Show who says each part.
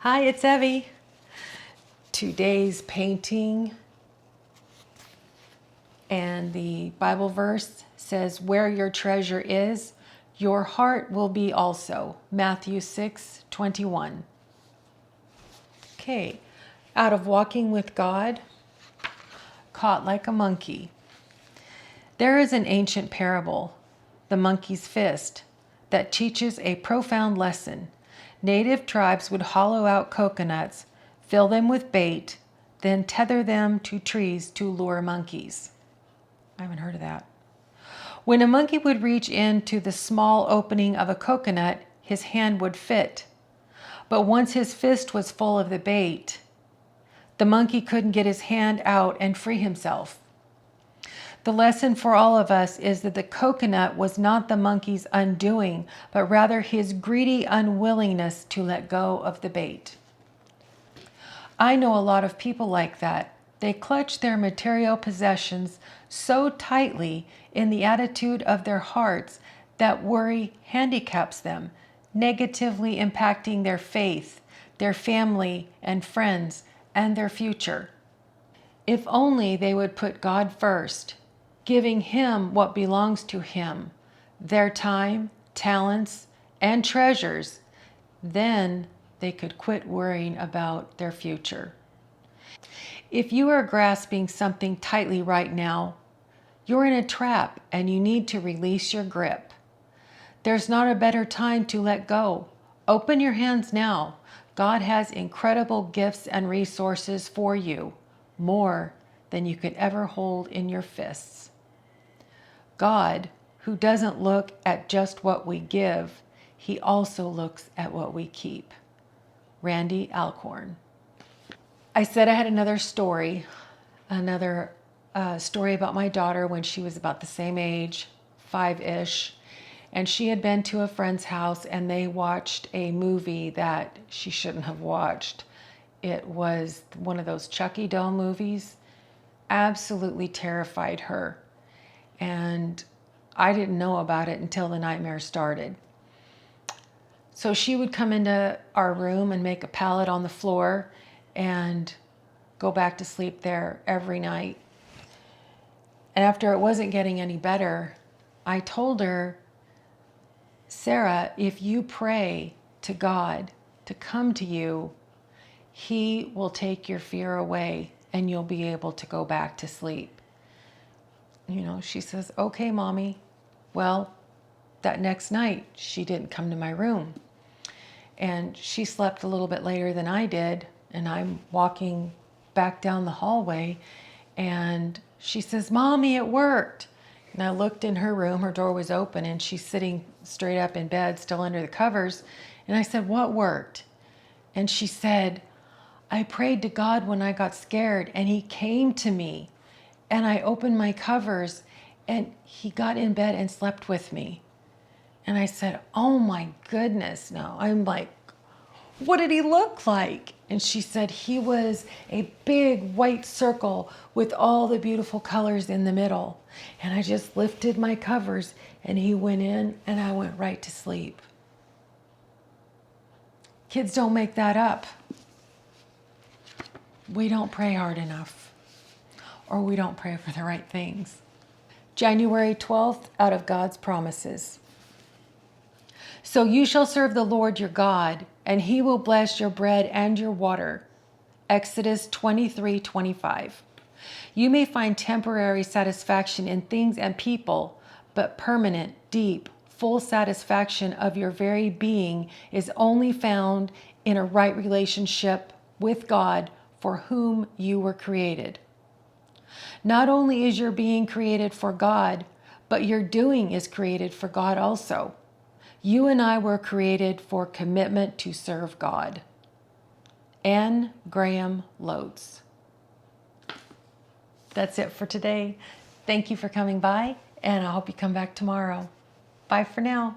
Speaker 1: Hi, it's Evie. Today's painting and the Bible verse says, where your treasure is, your heart will be also. Matthew 6:21. Okay, out of Walking with God, Caught Like a Monkey. There is an ancient parable, the monkey's fist, that teaches a profound lesson. Native tribes would hollow out coconuts, fill them with bait, then tether them to trees to lure monkeys. I haven't heard of that. When a monkey would reach into the small opening of a coconut, his hand would fit. But once his fist was full of the bait, the monkey couldn't get his hand out and free himself. The lesson for all of us is that the coconut was not the monkey's undoing, but rather his greedy unwillingness to let go of the bait. I know a lot of people like that. They clutch their material possessions so tightly in the attitude of their hearts that worry handicaps them, negatively impacting their faith, their family and friends, and their future. If only they would put God first, giving Him what belongs to Him, their time, talents, and treasures, then they could quit worrying about their future. If you are grasping something tightly right now, you're in a trap and you need to release your grip. There's not a better time to let go. Open your hands now. God has incredible gifts and resources for you, more than you could ever hold in your fists. God, who doesn't look at just what we give, He also looks at what we keep. Randy Alcorn. I said I had another story about my daughter when she was about the same age, 5-ish, and she had been to a friend's house and they watched a movie that she shouldn't have watched. It was one of those Chucky doll movies. Absolutely terrified her. And I didn't know about it until the nightmare started. So she would come into our room and make a pallet on the floor and go back to sleep there every night. And after it wasn't getting any better, I told her, Sarah, if you pray to God to come to you, He will take your fear away and you'll be able to go back to sleep. She says, okay, Mommy. Well, that next night, she didn't come to my room. And she slept a little bit later than I did. And I'm walking back down the hallway. And she says, Mommy, it worked. And I looked in her room. Her door was open. And she's sitting straight up in bed, still under the covers. And I said, what worked? And she said, I prayed to God when I got scared. And He came to me. And I opened my covers. And He got in bed and slept with me. And I said, oh my goodness. No, I'm like, what did He look like? And she said, He was a big white circle with all the beautiful colors in the middle. And I just lifted my covers and He went in and I went right to sleep. Kids don't make that up. We don't pray hard enough, or we don't pray for the right things. January 12th, out of God's promises. So you shall serve the Lord your God, and He will bless your bread and your water. Exodus 23:25. You may find temporary satisfaction in things and people, but permanent, deep, full satisfaction of your very being is only found in a right relationship with God, for whom you were created. Not only is your being created for God, but your doing is created for God also. You and I were created for commitment to serve God. Anne Graham Lotz. That's it for today. Thank you for coming by, and I hope you come back tomorrow. Bye for now.